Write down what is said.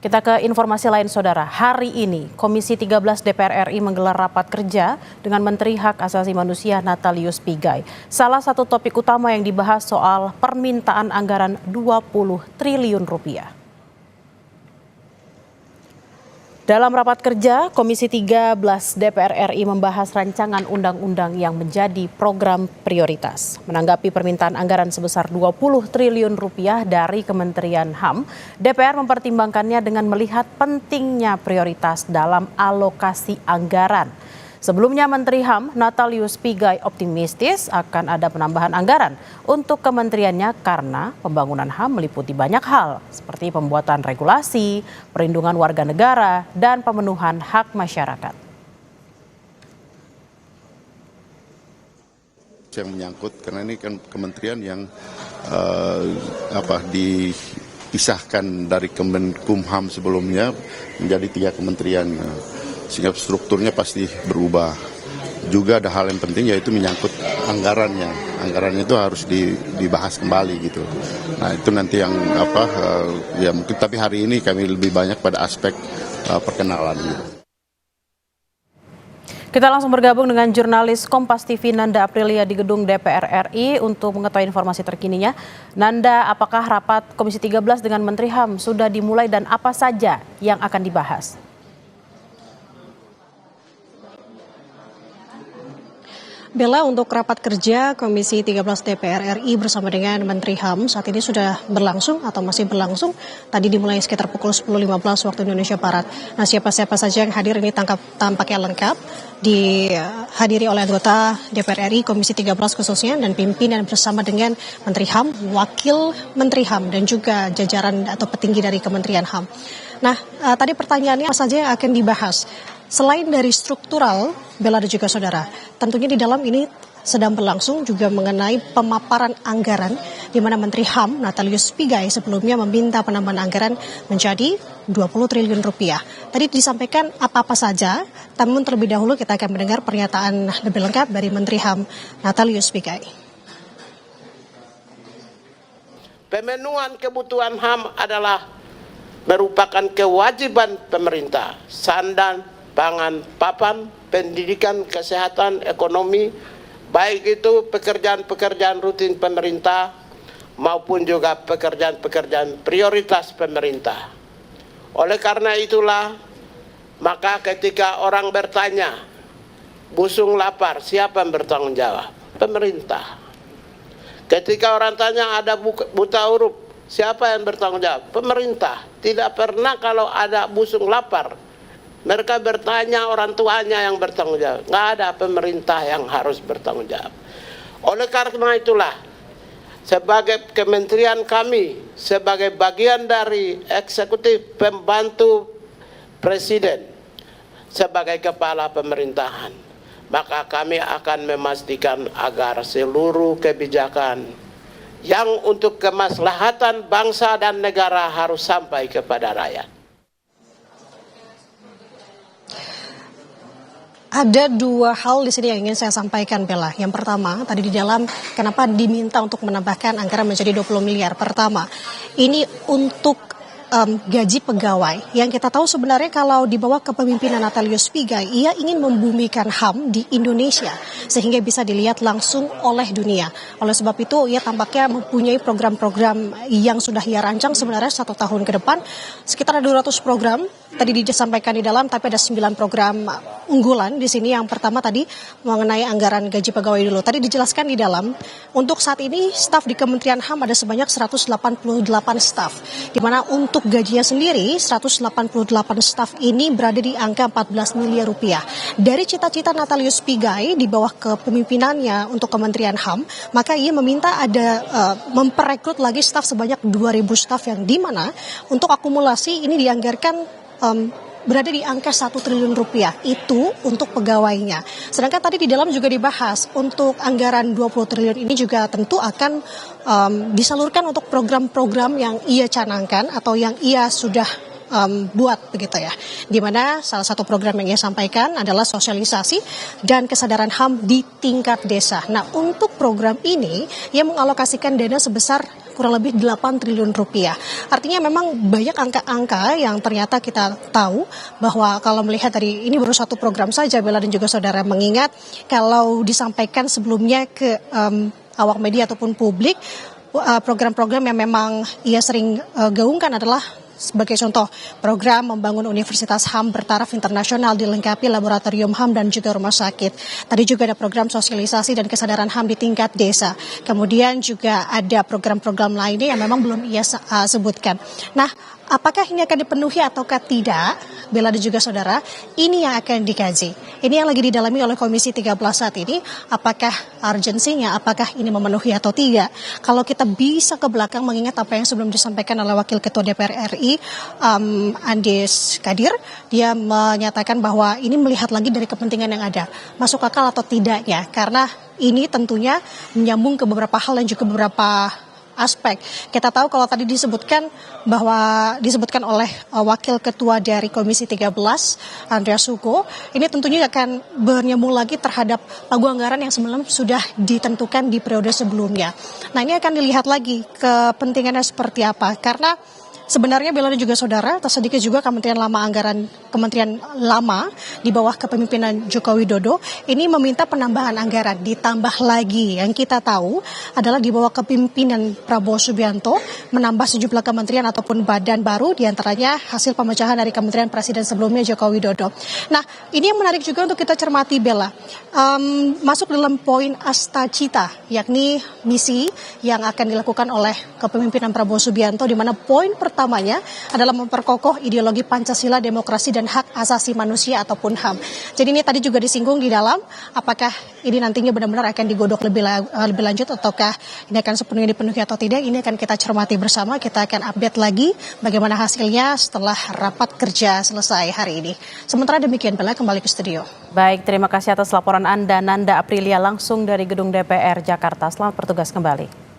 Kita ke informasi lain, Saudara. Hari ini, Komisi 13 DPR RI menggelar rapat kerja dengan Menteri Hak Asasi Manusia Natalius Pigai. Salah satu topik utama yang dibahas soal permintaan anggaran 20 triliun rupiah. Dalam rapat kerja, Komisi 13 DPR RI membahas rancangan undang-undang yang menjadi program prioritas. Menanggapi permintaan anggaran sebesar 20 triliun rupiah dari Kementerian HAM, DPR mempertimbangkannya dengan melihat pentingnya prioritas dalam alokasi anggaran. Sebelumnya Menteri HAM Natalius Pigai optimistis akan ada penambahan anggaran untuk kementeriannya karena pembangunan HAM meliputi banyak hal seperti pembuatan regulasi, perlindungan warga negara, dan pemenuhan hak masyarakat. Yang menyangkut karena ini kan kementerian yang dipisahkan dari Kemenkumham sebelumnya menjadi 3 kementerian. Sehingga strukturnya pasti berubah. Juga ada hal yang penting yaitu menyangkut anggarannya. Anggarannya itu harus dibahas kembali gitu. Nah itu nanti yang ya mungkin tapi hari ini kami lebih banyak pada aspek perkenalan. Gitu. Kita langsung bergabung dengan jurnalis Kompas TV Nanda Aprilia di gedung DPR RI untuk mengetahui informasi terkininya. Nanda, apakah rapat Komisi 13 dengan Menteri HAM sudah dimulai dan apa saja yang akan dibahas? Bella, untuk rapat kerja Komisi 13 DPR RI bersama dengan Menteri HAM saat ini sudah berlangsung atau masih berlangsung. Tadi dimulai sekitar pukul 10.15 waktu Indonesia Barat. Nah, siapa-siapa saja yang hadir ini tampaknya lengkap. Dihadiri oleh anggota DPR RI Komisi 13 khususnya dan pimpinan bersama dengan Menteri HAM, Wakil Menteri HAM dan juga jajaran atau petinggi dari Kementerian HAM. Nah, tadi pertanyaannya apa saja yang akan dibahas? Selain dari struktural, Bella dan juga saudara, tentunya di dalam ini sedang berlangsung juga mengenai pemaparan anggaran di mana Menteri HAM Natalius Pigai sebelumnya meminta penambahan anggaran menjadi 20 triliun rupiah. Tadi disampaikan apa-apa saja, namun terlebih dahulu kita akan mendengar pernyataan lebih lengkap dari Menteri HAM Natalius Pigai. Pemenuhan kebutuhan HAM adalah merupakan kewajiban pemerintah. Sandang, pangan, papan, pendidikan, kesehatan, ekonomi, baik itu pekerjaan-pekerjaan rutin pemerintah maupun juga pekerjaan-pekerjaan prioritas pemerintah. Oleh karena itulah, maka ketika orang bertanya, busung lapar, siapa yang bertanggung jawab? Pemerintah. Ketika orang tanya ada buta huruf, siapa yang bertanggung jawab? Pemerintah. Tidak pernah kalau ada busung lapar, mereka bertanya orang tuanya yang bertanggung jawab. Nggak ada pemerintah yang harus bertanggung jawab. Oleh karena itulah, sebagai kementerian kami, sebagai bagian dari eksekutif pembantu presiden, sebagai kepala pemerintahan, maka kami akan memastikan agar seluruh kebijakan yang untuk kemaslahatan bangsa dan negara harus sampai kepada rakyat. Ada 2 hal di sini yang ingin saya sampaikan, Bella. Yang pertama, tadi di dalam kenapa diminta untuk menambahkan anggaran menjadi 20 miliar. Pertama, ini untuk gaji pegawai. Yang kita tahu sebenarnya kalau di bawah kepemimpinan Natalius Pigai, ia ingin membumikan HAM di Indonesia sehingga bisa dilihat langsung oleh dunia. Oleh sebab itu, ia tampaknya mempunyai program-program yang sudah ia rancang sebenarnya 1 tahun ke depan. Sekitar 200 program tadi disampaikan di dalam, tapi ada 9 program unggulan di sini. Yang pertama tadi mengenai anggaran gaji pegawai dulu. Tadi dijelaskan di dalam, untuk saat ini staf di Kementerian HAM ada sebanyak 188 staf, di mana untuk gajinya sendiri 188 staf ini berada di angka 14 miliar rupiah. Dari cita-cita Natalius Pigai di bawah kepemimpinannya untuk Kementerian HAM, maka ia meminta ada memperekrut lagi staf sebanyak 2.000 staf yang di mana untuk akumulasi ini dianggarkan berada di angka 1 triliun rupiah itu untuk pegawainya. Sedangkan tadi di dalam juga dibahas untuk anggaran 20 triliun ini juga tentu akan disalurkan untuk program-program yang ia canangkan atau yang ia sudah buat begitu ya. Di mana salah satu program yang ia sampaikan adalah sosialisasi dan kesadaran HAM di tingkat desa. Nah, untuk program ini ia mengalokasikan dana sebesar kurang lebih 8 triliun rupiah. Artinya memang banyak angka-angka yang ternyata kita tahu bahwa kalau melihat dari ini baru satu program saja, Bella dan juga saudara, mengingat kalau disampaikan sebelumnya ke awak media ataupun publik, program-program yang memang ia sering gaungkan adalah sebagai contoh program membangun Universitas HAM bertaraf internasional dilengkapi laboratorium HAM dan juga rumah sakit. Tadi juga ada program sosialisasi dan kesadaran HAM di tingkat desa. Kemudian juga ada program-program lainnya yang memang belum ia sebutkan. Nah, apakah ini akan dipenuhi ataukah tidak, Bella dan juga saudara, ini yang akan dikaji. Ini yang lagi didalami oleh Komisi 13 saat ini, apakah urgensinya, apakah ini memenuhi atau tidak. Kalau kita bisa ke belakang mengingat apa yang sebelum disampaikan oleh Wakil Ketua DPR RI, Andes Kadir, dia menyatakan bahwa ini melihat lagi dari kepentingan yang ada, masuk akal atau tidaknya, karena ini tentunya menyambung ke beberapa hal dan juga beberapa aspek. Kita tahu kalau tadi disebutkan oleh Wakil Ketua dari Komisi 13, Andreas Hugo, ini tentunya akan bernyambung lagi terhadap pagu anggaran yang sebelum sudah ditentukan di periode sebelumnya. Nah, ini akan dilihat lagi kepentingannya seperti apa, karena sebenarnya Bella dan juga saudara, tersedikit juga Kementerian Lama di bawah kepemimpinan Joko Widodo ini meminta penambahan anggaran, ditambah lagi yang kita tahu adalah di bawah kepemimpinan Prabowo Subianto menambah sejumlah kementerian ataupun badan baru, diantaranya hasil pemecahan dari Kementerian Presiden sebelumnya Joko Widodo. Nah, ini yang menarik juga untuk kita cermati, Bella. Masuk dalam poin Astacita, yakni misi yang akan dilakukan oleh kepemimpinan Prabowo Subianto, di mana poin pertamanya adalah memperkokoh ideologi Pancasila, demokrasi, dan hak asasi manusia ataupun HAM. Jadi ini tadi juga disinggung di dalam, apakah ini nantinya benar-benar akan digodok lebih lanjut ataukah ini akan sepenuhnya dipenuhi atau tidak, ini akan kita cermati bersama. Kita akan update lagi bagaimana hasilnya setelah rapat kerja selesai hari ini. Sementara demikian, Bella, kembali ke studio. Baik, terima kasih atas laporan Anda, Nanda Aprilia, langsung dari Gedung DPR Jakarta. Selamat bertugas kembali.